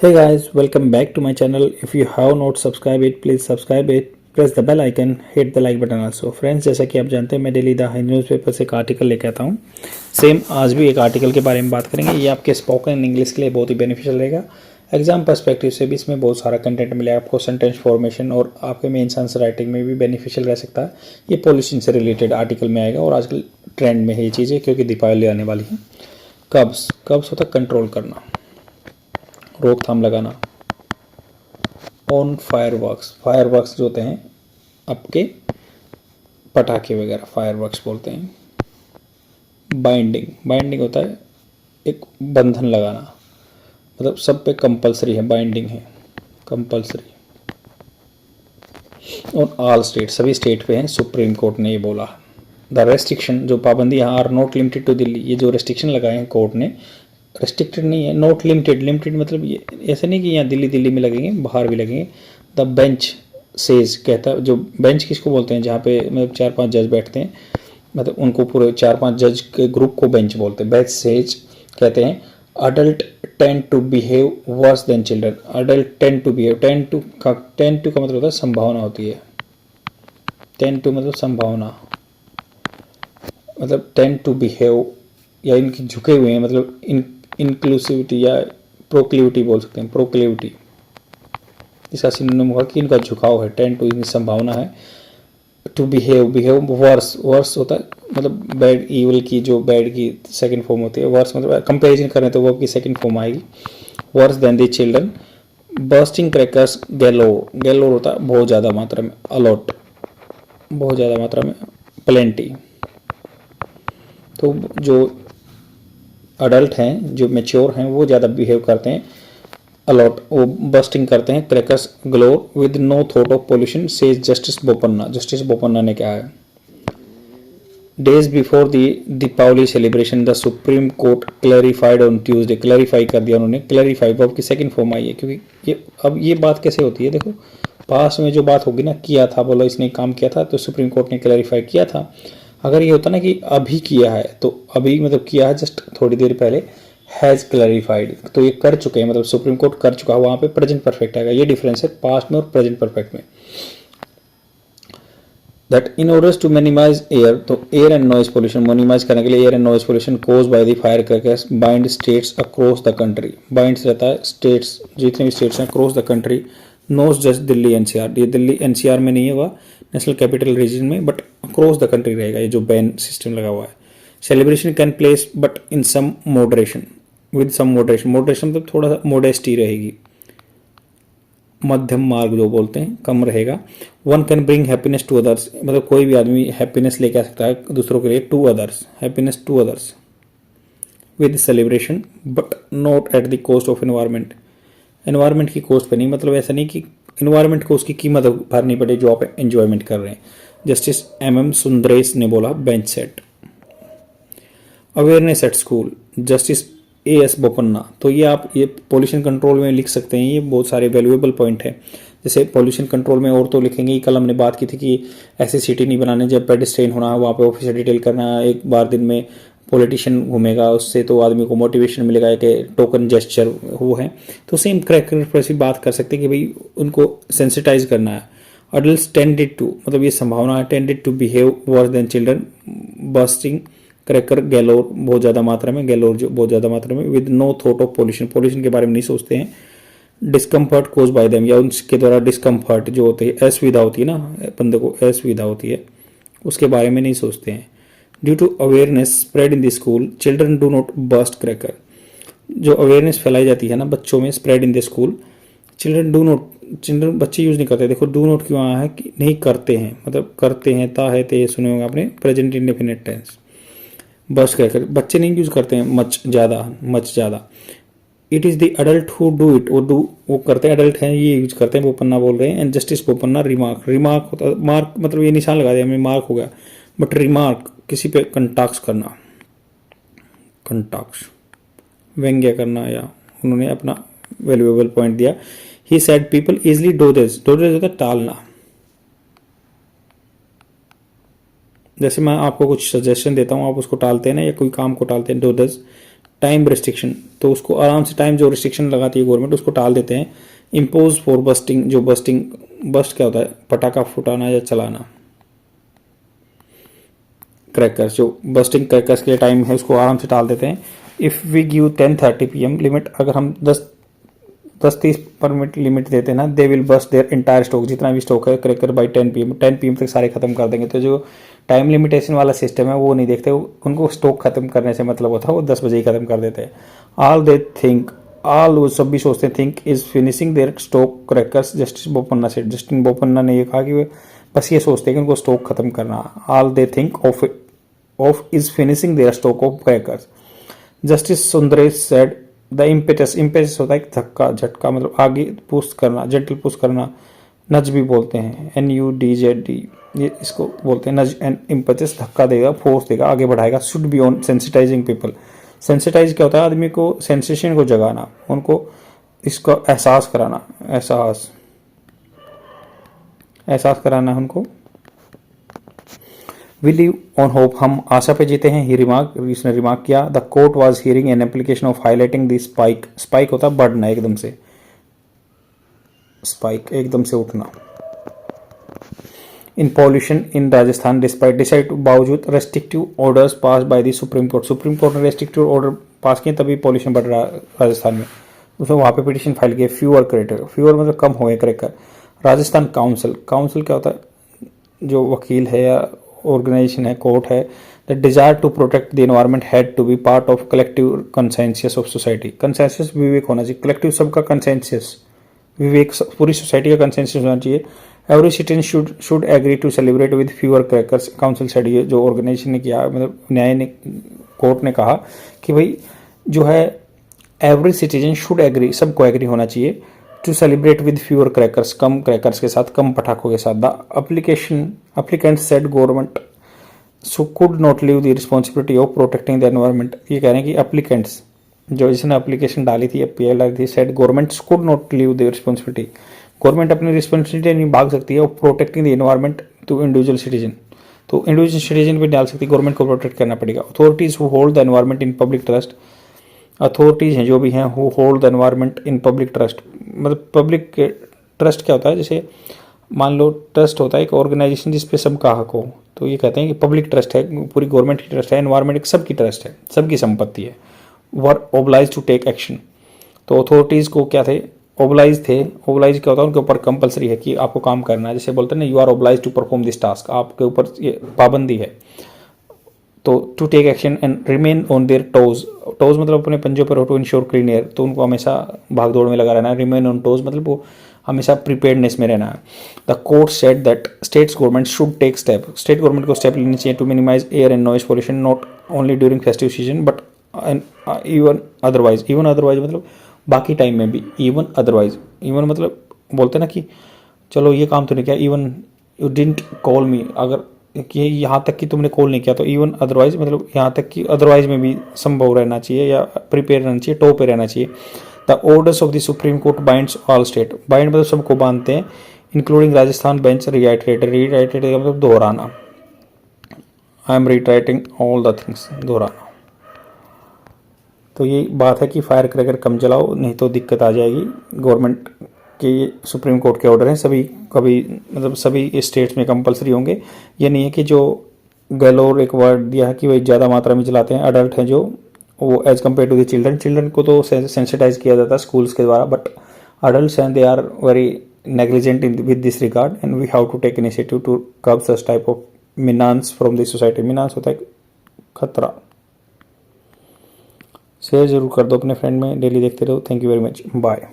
Hey guys, welcome back to my channel. If you have not subscribed it, please subscribe it. Press the bell icon, hit the like button also. Friends, जैसा कि आप जानते हैं मैं daily the high newspaper से एक article लेके आता हूँ। सेम आज भी एक आर्टिकल के बारे में बात करेंगे। ये आपके स्पोकन इंग्लिश के लिए बहुत ही बेनिफिशियल रहेगा। एग्जाम पर्सपेक्टिव से भी इसमें बहुत सारा कंटेंट मिलेगा आपको, सेंटेंस फॉर्मेशन और आपके मेंस आंसर राइटिंग में भी बेनिफिशियल रह सकता है। ये पॉलिसी से रिलेटेड आर्टिकल में आएगा और आजकल ट्रेंड में है ये चीज़ें क्योंकि दीपावली आने वाली है। कब्स होता है कंट्रोल करना, रोकथाम लगाना। ऑन फायरवर्क्स जो होते हैं आपके पटाखे वगैरह, फायरवर्क्स बोलते हैं। बाइंडिंग होता है एक बंधन लगाना, मतलब सब पे कंपलसरी है, बाइंडिंग है कंपलसरी। और ऑल स्टेट, सभी स्टेट पे हैं, सुप्रीम कोर्ट ने ये बोला। द रेस्ट्रिक्शन, जो पाबंदी यहाँ are not limited to Delhi, ये जो रेस्ट्रिक्शन लगाए हैं कोर्ट ने, रेस्ट्रिक्टेड नहीं है, नॉट लिमिटेड मतलब ये ऐसे नहीं कि यहाँ दिल्ली में लगेंगे, बाहर भी लगेंगे। द बेंच सेज कहता है, जो बेंच किसको बोलते हैं, जहाँ पे मतलब 4-5 जज बैठते हैं, मतलब उनको पूरे 4-5 जज के ग्रुप को बेंच बोलते हैं। बेंच सेज कहते हैं adult tend to behave worse than children. Adult tend to behave, tend to का मतलब होता है संभावना होती है। टेंड टू मतलब संभावना, मतलब टेंड टू बिहेव या इनकी झुके हुए हैं, मतलब इंक्लूसिविटी या प्रोक्लिविटी बोल सकते हैं, प्रोक्लिविटी इसका सिनोनिम होगा कि इनका झुकाव है। टेंड टू, इनकी संभावना है। टू बिहेव वर्स होता है मतलब बैड, ईवल की जो बैड की सेकंड फॉर्म होती है। वर्स मतलब कंपैरिजन करें तो वो की सेकंड फॉर्म आएगी, worse than the children. Bursting crackers galore होता है बहुत ज़्यादा मात्रा में, अलॉट बहुत ज़्यादा मात्रा में, प्लेंटी। तो जो अडल्ट हैं, जो मैच्योर हैं, वो ज़्यादा बिहेव करते हैं, अलॉट, वो बस्टिंग करते हैं। Crackers galore with no thought of pollution, says Justice Bopanna ने कहा है। Days before the Deepavali celebration the Supreme Court clarified on Tuesday, clarify कर दिया उन्होंने। क्लैरिफाई वर्ब की सेकंड फॉर्म आई है, क्योंकि अब ये बात कैसे होती है, देखो पास में जो बात होगी ना, किया था, बोलो इसने काम किया था तो सुप्रीम कोर्ट ने क्लैरिफाई किया था। अगर ये होता ना कि अभी किया है, तो अभी मतलब किया है जस्ट थोड़ी देर पहले, हैज़ क्लैरिफाइड, तो ये कर चुके हैं, मतलब सुप्रीम कोर्ट कर चुका है, वहाँ पे प्रेजेंट परफेक्ट आएगा। ये डिफरेंस है पास्ट में और प्रेजेंट परफेक्ट में। That in order to minimise air, तो air and noise pollution minimize करने के लिए, air and noise pollution cause by the fire crackers bind states across the country. Binds रहता है स्टेट्स, जितने भी स्टेट्स हैं across the country, not just Delhi NCR. ये दिल्ली एनसीआर में नहीं होगा, नेशनल कैपिटल रीजन में, बट अक्रॉस द कंट्री रहेगा ये जो बैन सिस्टम लगा हुआ है। Celebration can place but in some moderation, with some moderation. Moderation मतलब थोड़ा सा मोडेस्टी रहेगी, मध्यम मार्ग जो बोलते हैं, कम रहेगा। One can bring happiness to others, मतलब कोई भी आदमी हैप्पीनेस लेके आ सकता है दूसरों के लिए, to others, happiness to others with celebration, but not at the cost of environment. Environment की कॉस्ट पे नहीं, मतलब ऐसा नहीं कि एनवायरमेंट को उसकी कीमत भरनी पड़े जो आप एंजॉयमेंट कर रहे हैं। जस्टिस MM सुंदरेश ने बोला, bench set. Awareness at school, justice AS Bopanna. तो ये आप ये पॉल्यूशन कंट्रोल में लिख सकते हैं, ये बहुत सारे वैल्यूएबल पॉइंट है। जैसे पॉल्यूशन कंट्रोल में और तो लिखेंगे, कल हमने बात की थी कि ऐसी सिटी नहीं बनाने जब पेडिस्ट्रेन होना है, वहाँ पे ऑफिसर डिटेल करना है, एक बार दिन में पॉलिटिशियन घूमेगा, उससे तो आदमी को मोटिवेशन मिलेगा कि टोकन जेस्चर वो है। तो सेम क्रैकर पर ऐसी बात कर सकते हैं कि भाई उनको सेंसिटाइज करना है। अडल्ट टेंडेड टू, मतलब ये संभावना है, tended to behave worse than children. Bursting cracker galore बहुत ज़्यादा मात्रा में, गैलोर जो बहुत ज़्यादा मात्रा में, with no thought of pollution के बारे में नहीं सोचते हैं। डिस्कम्फर्ट कोज बाय देम, या उनके द्वारा डिस्कम्फर्ट जो होती है, असुविधा होती है ना, बंदे को असुविधा होती है, उसके बारे में नहीं सोचते हैं। Due to awareness spread in the school children do not burst cracker, जो अवेयरनेस फैलाई जाती है ना बच्चों में, spread in the school, children बच्चे यूज नहीं करते। देखो डू नॉट क्यों आया है कि नहीं करते हैं, मतलब करते हैं, ता है ते सुने होंगे आपने, present indefinite tense. Burst cracker बच्चे नहीं यूज करते हैं, मच ज़्यादा। It is the adult who do it, वो करते हैं, अडल्ट हैं ये यूज करते हैं, बोपन्ना बोल रहे हैं। एंड जस्टिस बोपन्ना रिमार्क होता है, मार्क मतलब ये निशान लगा दिया हमें, मार्क हो गया, बट रिमार्क किसी पे कंटाक्स करना, कंटाक्स व्यंग्य करना, या उन्होंने अपना वैल्यूएबल पॉइंट दिया। He said people easily do this होता है टालना। जैसे मैं आपको कुछ सजेशन देता हूँ, आप उसको टालते हैं ना, या कोई काम को टालते हैं, डू दिस टाइम रिस्ट्रिक्शन, तो उसको आराम से टाइम जो रिस्ट्रिक्शन लगाती है गवर्नमेंट उसको टाल देते हैं। इम्पोज फॉर बस्टिंग, जो बस्ट क्या होता है, पटाखा फुटाना या चलाना। क्रैकर्स, जो बस्टिंग क्रैकर्स के लिए टाइम है उसको आराम से टाल देते हैं। If we give 10:30 PM limit, अगर हम 10:30 पर मिनट लिमिट देते हैं ना, they will bust their entire stock, जितना भी स्टॉक है क्रैकर बाई 10 PM तक सारे खत्म कर देंगे। तो जो टाइम लिमिटेशन वाला सिस्टम है वो नहीं देखते, उनको स्टॉक खत्म करने से मतलब होता है, वो 10 बजे ही खत्म कर देते हैं। ऑल वो सब भी सोचते हैं, think is finishing their stock crackers, justice Bopanna से, जस्टिन बोपन्ना ने ये कहा कि वे बस ये सोचते हैं कि उनको स्टॉक खत्म करना। All they think of is finishing their stock of crackers. Justice Sundaresh said the impetus होता है धक्का झटका, मतलब आगे पुश करना, जेंटल पुश करना, नज भी बोलते हैं, NUDZD, ये इसको बोलते हैं नज एंड इम्पेटस, धक्का देगा, फोर्स देगा, आगे बढ़ाएगा। Should be on sensitising people, sensitise क्या होता है, आदमी को सेंसेशन को जगाना, उनको इसका एहसास कराना, एहसास कराना है उनको। वी लिव ऑन होप, हम आशा पे जीते हैं। इसने रिमार्क किया, the court was hearing an application of highlighting the spike होता है बढ़ना, एकदम से स्पाइक, एकदम से उठना, इन पॉल्यूशन इन राजस्थान डिसाइड बावजूद restrictive orders pass by the Supreme court ने रेस्ट्रिक्टिव ऑर्डर पास किए, तभी पॉल्यूशन बढ़ रहा है राजस्थान में। उसमें वहाँ पे पिटिशन फाइल किए, फ्यूअर मतलब कम हुए क्रैकर। राजस्थान काउंसिल क्या होता है, जो वकील है या ऑर्गेनाइजेशन है, कोर्ट है, the desire to protect the environment had to be part of collective consensus of society. Consensus विवेक होना चाहिए, कलेक्टिव सबका कंसेंसस, विवेक पूरी सोसाइटी का कंसेंसस होना चाहिए। Every citizen should agree to celebrate with fewer crackers, council said, ये जो ऑर्गेनाइजेशन ने किया, मतलब कोर्ट ने कहा कि भाई जो है एवरी सिटीजन शुड एग्री, सबको एग्री होना चाहिए, to celebrate with fewer crackers, कम क्रैकर्स के साथ, कम पटाखों के साथ। The applicant said government could not leave the responsibility of protecting the environment. ये कह रहे हैं कि एप्लीकेंट्स, जो जिसने एप्लीकेशन डाली थी, अपील डाली थी, said government could not leave the responsibility, government अपनी रिस्पॉन्सिबिलिटी नहीं भाग सकती है, of protecting the environment to individual citizen, तो इंडिविजुअल सिटीजन भी डाल सकती है, गवर्नमेंट को प्रोटेक्ट करना पड़ेगा। Authorities who hold the environment in public trust, authorities हैं जो भी हैं, who hold the environment in public trust, मतलब पब्लिक ट्रस्ट क्या होता है, जैसे मान लो ट्रस्ट होता है एक ऑर्गेनाइजेशन जिसपे सबका हक हो, तो ये कहते हैं कि पब्लिक ट्रस्ट है, पूरी गवर्नमेंट की ट्रस्ट है, एनवायरनमेंट एक सबकी ट्रस्ट है, सबकी संपत्ति है, वर ओब्लाइज टू टेक एक्शन। तो अथॉरिटीज को क्या थे, ओब्लाइज क्या होता है, उनके ऊपर कंपलसरी है कि आपको काम करना है, जैसे बोलते हैं ना, you are oblige to perform this task, आपके ऊपर ये पाबंदी है। तो to take action and remain on their toes मतलब अपने पंजों पर हो, टू इंश्योर क्लीन एयर, तो उनको हमेशा भाग दौड़ में लगा रहना है। रिमेन ऑन टोज मतलब वो हमेशा प्रिपेयर्डनेस में रहना है। The court said that states government should take step, state government को स्टेप लेने चाहिए to minimise air and noise pollution, not only during festive season but even otherwise मतलब बाकी टाइम में भी, इवन अदरवाइज, इवन मतलब बोलते ना कि चलो ये काम तो नहीं किया, इवन यू डिडंट कॉल मी, अगर कि यहाँ तक कि तुमने कॉल नहीं किया, तो इवन अदरवाइज मतलब यहाँ तक कि अदरवाइज में भी संभव रहना चाहिए या प्रिपेयर रहना चाहिए, टॉप पे रहना चाहिए। The orders of the Supreme court binds all state, bind मतलब सबको बांधते हैं, इंक्लूडिंग राजस्थान बेंच। रीइटरेटेड मतलब दोहराना, I am reiterating all the things, दोहराना। तो ये बात है कि फायर क्रैकर कम जलाओ, नहीं तो दिक्कत आ जाएगी। गवर्नमेंट के सुप्रीम कोर्ट के ऑर्डर हैं, सभी स्टेट्स में कंपलसरी होंगे। ये नहीं है कि जो गैलोर एक वर्ड दिया है कि भाई ज़्यादा मात्रा में जलाते हैं अडल्ट हैं जो, वो as compare to the children को तो सेंसिटाइज किया जाता है स्कूल्स के द्वारा, बट अडल्ट हैं they are very negligent in with this regard and we have to take initiative to curb such type of menace from this society. Menace होता है खतरा। शेयर जरूर कर दो अपने फ्रेंड में, डेली देखते रहो। Thank you very much, bye.